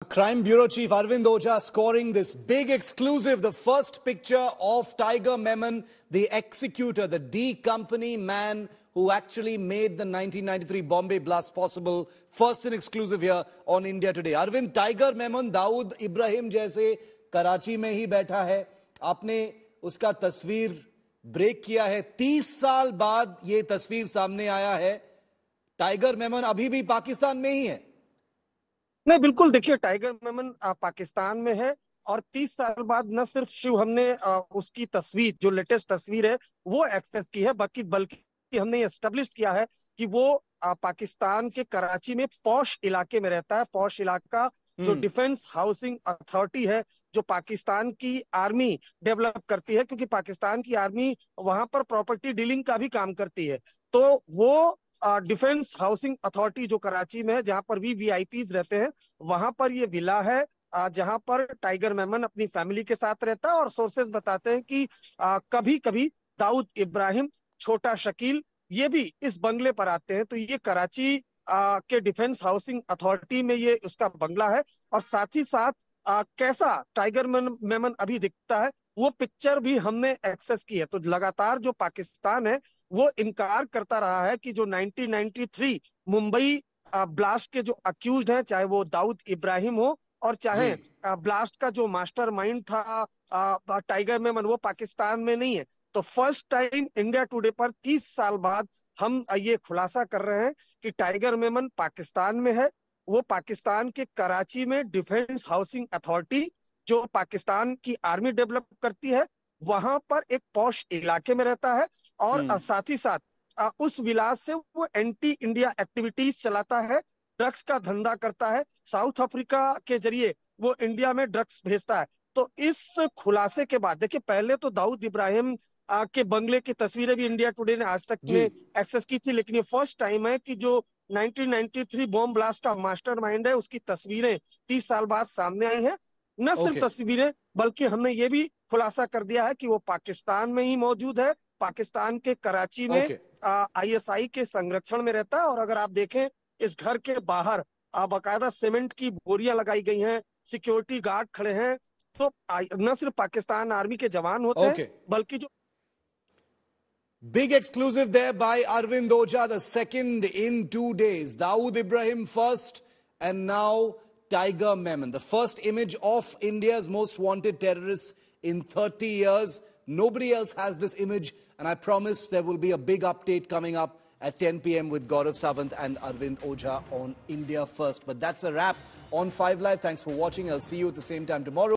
Crime Bureau Chief Arvind Ojha scoring this big exclusive, the first picture of Tiger Memon, the executor, the D Company man who actually made the 1993 Bombay blast possible. First in exclusive here on India Today. Arvind, Tiger Memon Dawood Ibrahim जैसे कराची में ही बैठा है. आपने उसका तस्वीर break किया है. 30 साल बाद ये तस्वीर सामने आया है. टाइगर मेमन अभी भी पाकिस्तान में ही है. नहीं, बिल्कुल. देखिए, टाइगर मेमन पाकिस्तान में है और 30 साल बाद न सिर्फ शिव हमने उसकी तस्वीर, जो लेटेस्ट तस्वीर है, वो एक्सेस की है, बल्कि हमने एस्टेब्लिश किया है कि वो पाकिस्तान के कराची में पॉश इलाके में रहता है. पॉश इलाका जो डिफेंस हाउसिंग अथॉरिटी है, जो पाकिस्तान की आर्मी डेवलप करती है, क्योंकि पाकिस्तान की आर्मी वहां पर प्रॉपर्टी डीलिंग का भी काम करती है. तो वो डिफेंस हाउसिंग अथॉरिटी जो कराची में है, जहां पर भी वीआईपीज रहते हैं, वहां पर ये विला है जहां पर टाइगर मेमन अपनी फैमिली के साथ रहता है. और सोर्सेज बताते हैं कि कभी कभी दाऊद इब्राहिम, छोटा शकील, ये भी इस बंगले पर आते हैं. तो ये कराची के डिफेंस हाउसिंग अथॉरिटी में ये उसका बंगला है. और साथ ही साथ कैसा टाइगर मेमन अभी दिखता है, वो पिक्चर भी हमने एक्सेस की है. तो लगातार जो पाकिस्तान है वो इनकार करता रहा है कि जो 1993 मुंबई ब्लास्ट के जो अक्यूज्ड हैं, चाहे वो दाऊद इब्राहिम हो और चाहे ब्लास्ट का जो मास्टरमाइंड था टाइगर मेमन, वो पाकिस्तान में नहीं है. तो फर्स्ट टाइम इंडिया टुडे पर 30 साल बाद हम ये खुलासा कर रहे हैं कि टाइगर मेमन पाकिस्तान में है. वो पाकिस्तान के कराची में डिफेंस हाउसिंग अथॉरिटी, जो पाकिस्तान की आर्मी डेवलप करती है, वहां पर एक पॉश इलाके में रहता है. और साथ ही साथ उस विलास से वो एंटी इंडिया एक्टिविटीज चलाता है, ड्रग्स का धंधा करता है, साउथ अफ्रीका के जरिए वो इंडिया में ड्रग्स भेजता है. तो इस खुलासे के बाद देखिए, पहले तो दाऊद इब्राहिम के बंगले की तस्वीरें भी इंडिया टुडे ने आज तक में एक्सेस की थी, लेकिन ये फर्स्ट टाइम है कि जो 1993 बॉम्ब ब्लास्ट का मास्टरमाइंड है, उसकी तस्वीरें 30 साल बाद सामने आई हैं. न सिर्फ तस्वीरें, बल्कि हमने ये भी खुलासा कर दिया है कि वो पाकिस्तान में ही मौजूद है, पाकिस्तान के कराची में आईएसआई के संरक्षण में रहता है. और अगर आप देखें, इस घर के बाहर बाकायदा सीमेंट की बोरियां लगाई गई हैं, सिक्योरिटी गार्ड खड़े हैं. तो न सिर्फ पाकिस्तान आर्मी के जवान होते हैं, बल्कि जो Big exclusive there by Arvind Ojha, the second in 2 days. Dawood Ibrahim first, and now Tiger Memon. The first image of India's most wanted terrorists in 30 years. Nobody else has this image, and I promise there will be a big update coming up at 10 p.m. with Gaurav Sawant and Arvind Ojha on India First. But that's a wrap on 5 Live. Thanks for watching. I'll see you at the same time tomorrow.